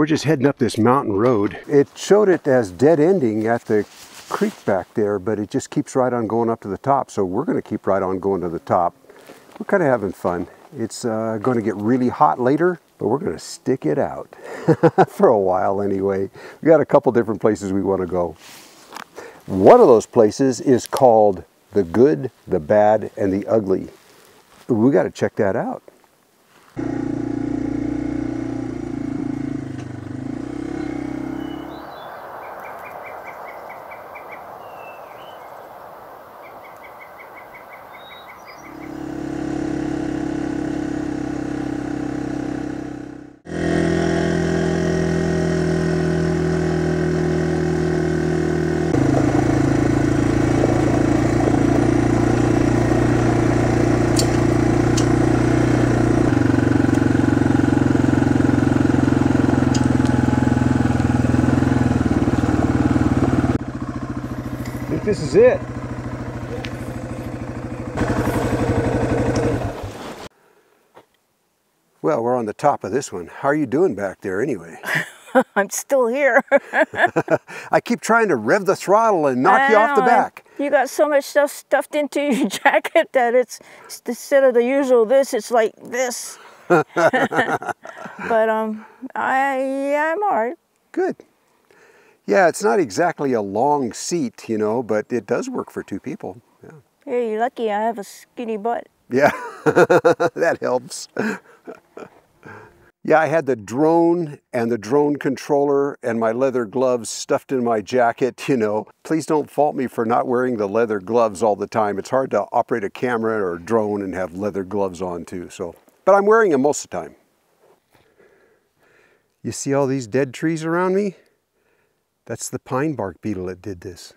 we're just heading up this mountain road. It showed it as dead ending at the creek back there, but it just keeps right on going up to the top. So we're going to keep right on going to the top. We're kind of having fun. It's going to get really hot later, but we're going to stick it out for a while anyway. We got a couple different places we want to go. One of those places is called The Good, the Bad, and the Ugly. We got to check that out. This is it. Well, we're on the top of this one. How are you doing back there anyway? I'm still here. I keep trying to rev the throttle and knock you off the back. You got so much stuff stuffed into your jacket that it's instead of the usual this, it's like this. But I'm all right. Good. Yeah, it's not exactly a long seat, you know, but it does work for two people. Yeah. Hey, you're lucky I have a skinny butt. Yeah, that helps. Yeah, I had the drone and the drone controller and my leather gloves stuffed in my jacket, you know. Please don't fault me for not wearing the leather gloves all the time. It's hard to operate a camera or a drone and have leather gloves on too, so. But I'm wearing them most of the time. You see all these dead trees around me? That's the pine bark beetle that did this.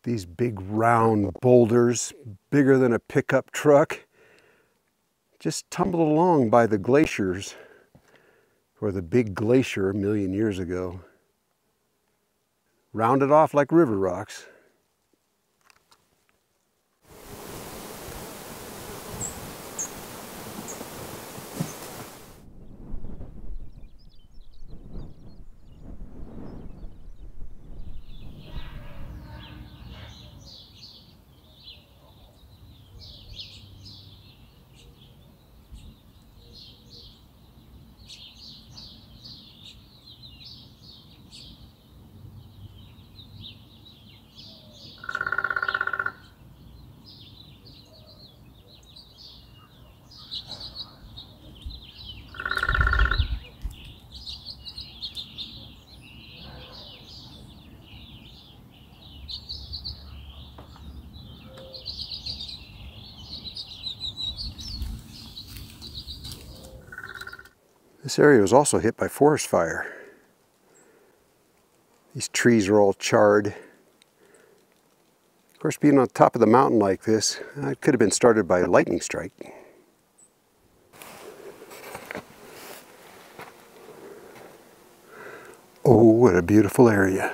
These big round boulders, bigger than a pickup truck, just tumbled along by the glaciers, or the big glacier a million years ago. Rounded off like river rocks. This area was also hit by forest fire. These trees are all charred. Of course, being on top of the mountain like this, it could have been started by a lightning strike. Oh, what a beautiful area.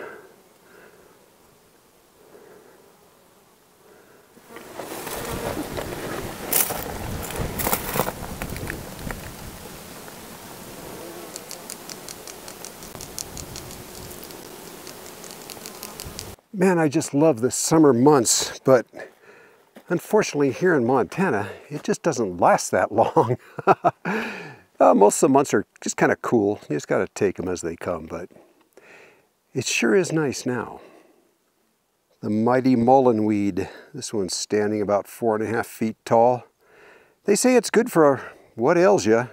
Man, I just love the summer months, but unfortunately here in Montana, it just doesn't last that long. Most of the months are just kind of cool. You just got to take them as they come, but it sure is nice now. The mighty mullenweed. This one's standing about 4.5 feet tall. They say it's good for what ails you.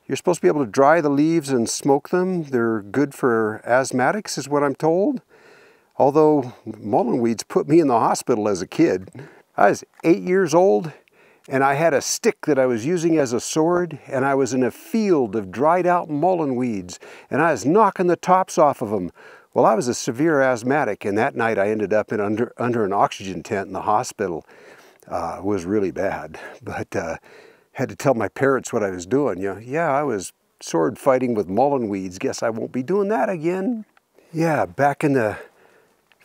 You're supposed to be able to dry the leaves and smoke them. They're good for asthmatics, is what I'm told. Although mullenweeds put me in the hospital as a kid. I was 8 years old and I had a stick that I was using as a sword, and I was in a field of dried out mullenweeds and I was knocking the tops off of them. Well, I was a severe asthmatic, and that night I ended up under an oxygen tent in the hospital. was really bad. But had to tell my parents what I was doing. You know, yeah, I was sword fighting with mullein weeds. Guess I won't be doing that again. Yeah, back in the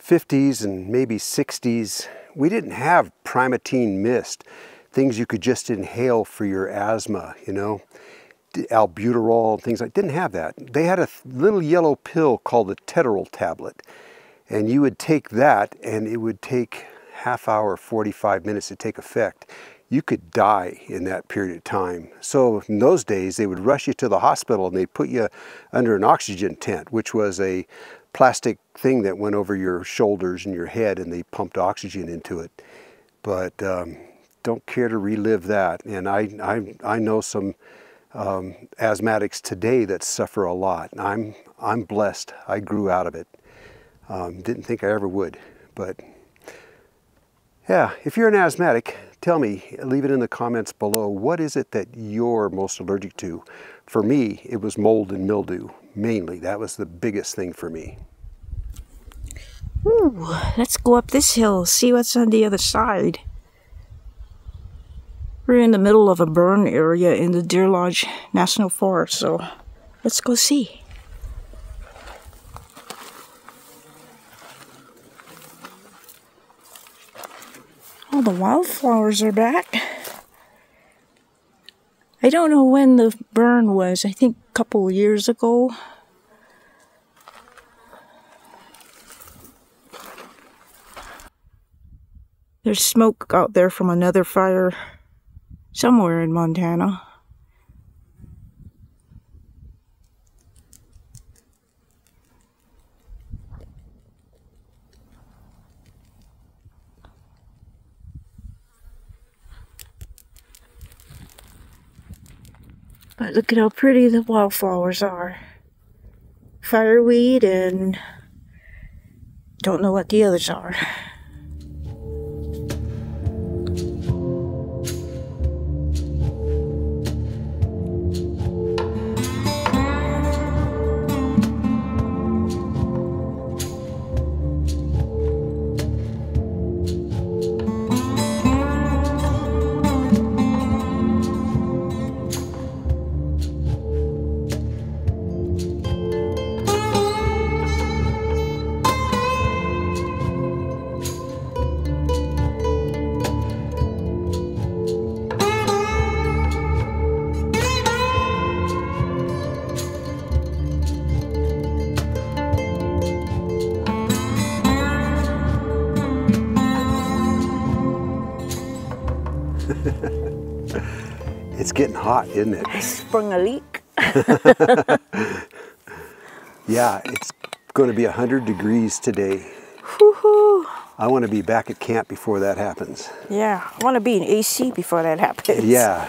50s and maybe 60s, we didn't have Primatene mist, things you could just inhale for your asthma, you know, albuterol, things like, didn't have that. They had a little yellow pill called the Teterol tablet, and you would take that and it would take half hour, 45 minutes to take effect. You could die in that period of time. So in those days, they would rush you to the hospital and they'd put you under an oxygen tent, which was a plastic thing that went over your shoulders and your head, and they pumped oxygen into it. But don't care to relive that. And I know some asthmatics today that suffer a lot. I'm blessed. I grew out of it. Didn't think I ever would, but yeah, if you're an asthmatic, tell me, leave it in the comments below. What is it that you're most allergic to? For me, it was mold and mildew, mainly. That was the biggest thing for me. Ooh, let's go up this hill, see what's on the other side. We're in the middle of a burn area in the Deer Lodge National Forest, so let's go see. Oh, the wildflowers are back. I don't know when the burn was. I think a couple of years ago. There's smoke out there from another fire somewhere in Montana. But look at how pretty the wildflowers are. Fireweed and don't know what the others are. It's getting hot, isn't it? I sprung a leak. Yeah, it's going to be 100 degrees today. Woohoo! I want to be back at camp before that happens. Yeah, I want to be in AC before that happens. Yeah.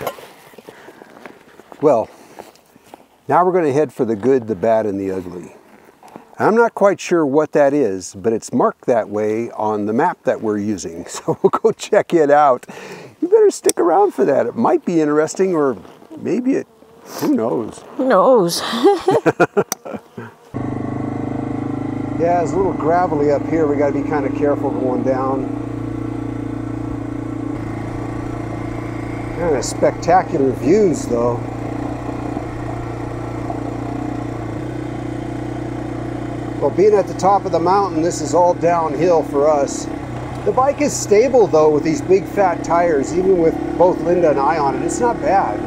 Well, now we're going to head for the good, the bad, and the ugly. I'm not quite sure what that is, but it's marked that way on the map that we're using. So we'll go check it out. You better stick around for that. It might be interesting, or maybe it, who knows? Who knows? Yeah, it's a little gravelly up here. We got to be kind of careful going down. Kind of spectacular views, though. Well, being at the top of the mountain, this is all downhill for us. The bike is stable, though, with these big fat tires, even with both Linda and I on it. It's not bad.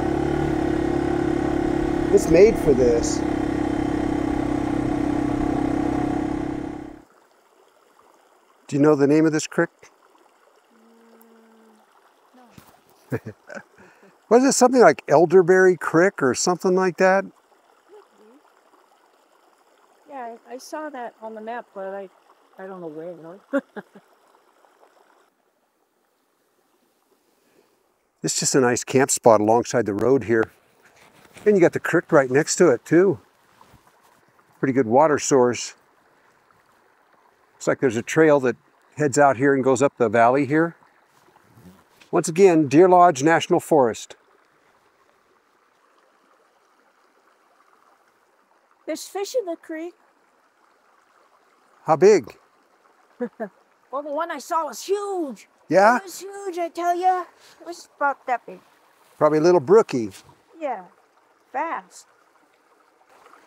It's made for this. Do you know the name of this creek? No. Was it something like Elderberry Creek or something like that? Yeah, I saw that on the map, but I don't know where. It's just a nice camp spot alongside the road here. And you got the creek right next to it too. Pretty good water source. Looks like there's a trail that heads out here and goes up the valley here. Once again, Deer Lodge National Forest. There's fish in the creek. How big? Well, the one I saw was huge. Yeah? It was huge, I tell you. It was about that big. Probably a little brookie. Yeah, fast.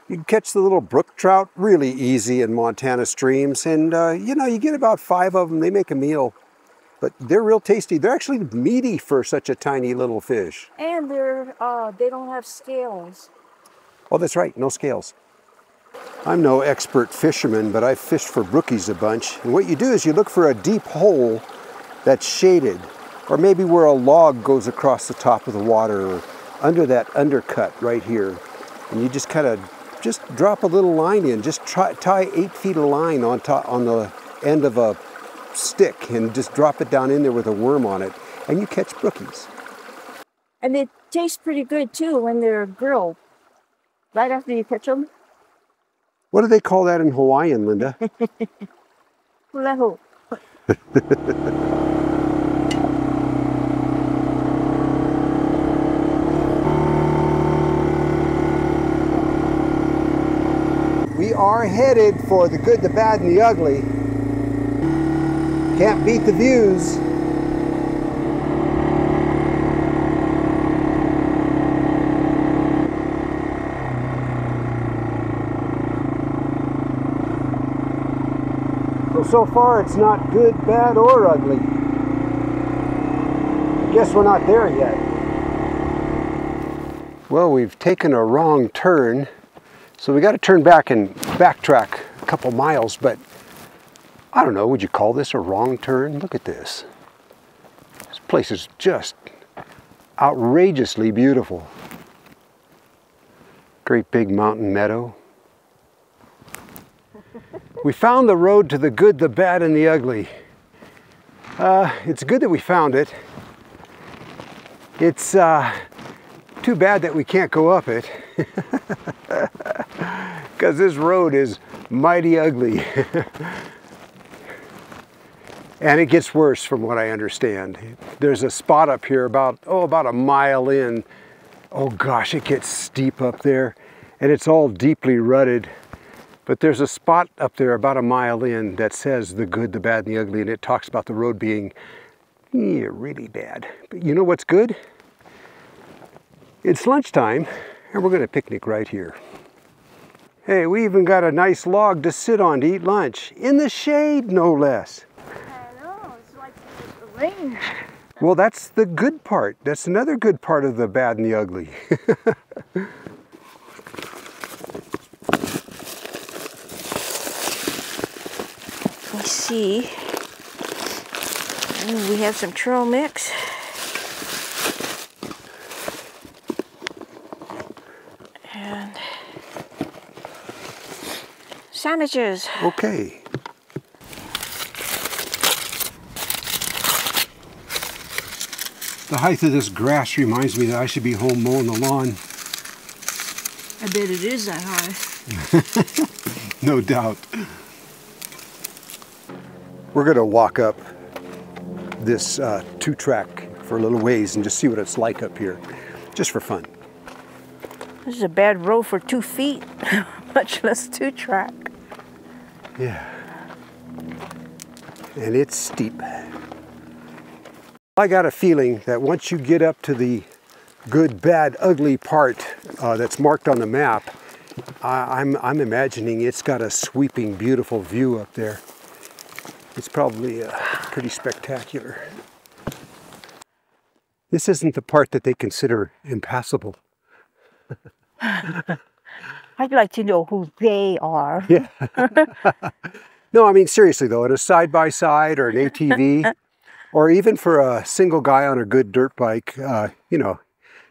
You can catch the little brook trout really easy in Montana streams, and you know, you get about 5 of them, they make a meal. But they're real tasty. They're actually meaty for such a tiny little fish. And they don't have scales. Oh, that's right, no scales. I'm no expert fisherman, but I've fished for brookies a bunch. And what you do is you look for a deep hole that's shaded, or maybe where a log goes across the top of the water, or under that undercut right here. And you just kind of drop a little line in. Just tie 8 feet of line on the end of a stick and just drop it down in there with a worm on it, and you catch brookies. And they taste pretty good too when they're grilled. Right after you catch them. What do they call that in Hawaiian, Linda? Leho. We are headed for the good, the bad, and the ugly. Can't beat the views. So far it's not good, bad, or ugly. I guess we're not there yet. Well, we've taken a wrong turn, so we got to turn back and backtrack a couple miles, but I don't know, would you call this a wrong turn? Look at this. This place is just outrageously beautiful. Great big mountain meadow. We found the road to the good, the bad, and the ugly. It's good that we found it. It's too bad that we can't go up it. Because this road is mighty ugly. And it gets worse from what I understand. There's a spot up here about a mile in. Oh gosh, it gets steep up there. And it's all deeply rutted. But there's a spot up there about a mile in that says the good, the bad, and the ugly, and it talks about the road being really bad. But you know what's good? It's lunchtime, and we're going to picnic right here. Hey, we even got a nice log to sit on to eat lunch, in the shade, no less. I know, it's like the rain. Well, that's the good part. That's another good part of the bad and the ugly. Let's see. Ooh, we have some trail mix. And sandwiches. Okay. The height of this grass reminds me that I should be home mowing the lawn. I bet it is that high. No doubt. We're going to walk up this 2-track for a little ways and just see what it's like up here, just for fun. This is a bad road for 2 feet, much less 2-track. Yeah. And it's steep. I got a feeling that once you get up to the good, bad, ugly part that's marked on the map, I'm imagining it's got a sweeping, beautiful view up there. It's probably pretty spectacular. This isn't the part that they consider impassable. I'd like to know who they are. Yeah. No, I mean, seriously though, in a side-by-side or an ATV, or even for a single guy on a good dirt bike, you know,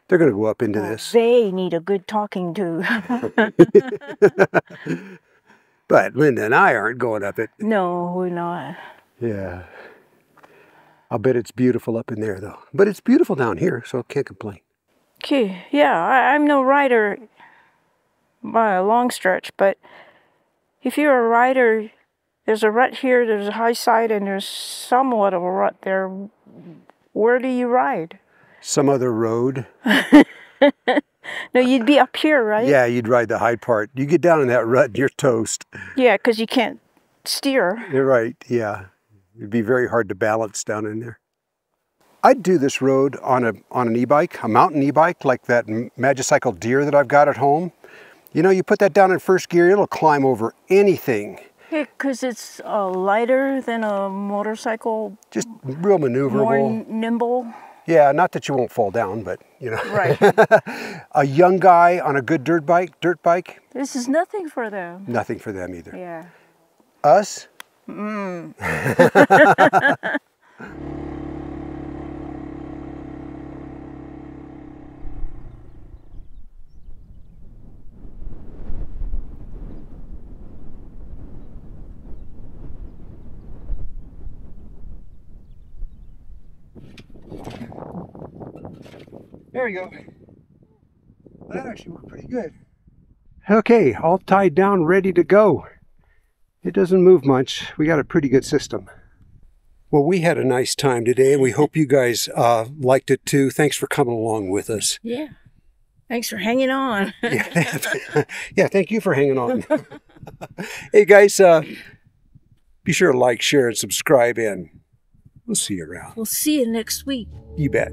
they're going to go up into this. They need a good talking to. But Linda and I aren't going up it. No, we're not. Yeah. I'll bet it's beautiful up in there though. But it's beautiful down here, so I can't complain. Okay, yeah, I'm no rider by a long stretch, but if you're a rider, there's a rut here, there's a high side, and there's somewhat of a rut there. Where do you ride? Some other road. No, you'd be up here, right? Yeah, you'd ride the high part. You get down in that rut and you're toast. Yeah, because you can't steer. You're right, yeah. It'd be very hard to balance down in there. I'd do this road on an e-bike, a mountain e-bike like that Magicycle Deer that I've got at home. You know, you put that down in first gear, it'll climb over anything. Yeah, because it's lighter than a motorcycle. Just real maneuverable. More nimble. Yeah, not that you won't fall down, but you know. Right. A young guy on a good dirt bike. This is nothing for them. Nothing for them either. Yeah. Us? There we go. That actually worked pretty good. Okay, all tied down, ready to go. It doesn't move much. We got a pretty good system. Well, we had a nice time today, and we hope you guys liked it too. Thanks for coming along with us. Yeah. Thanks for hanging on. Yeah, thank you for hanging on. Hey guys, be sure to like, share, and subscribe, and we'll see you around. We'll see you next week. You bet.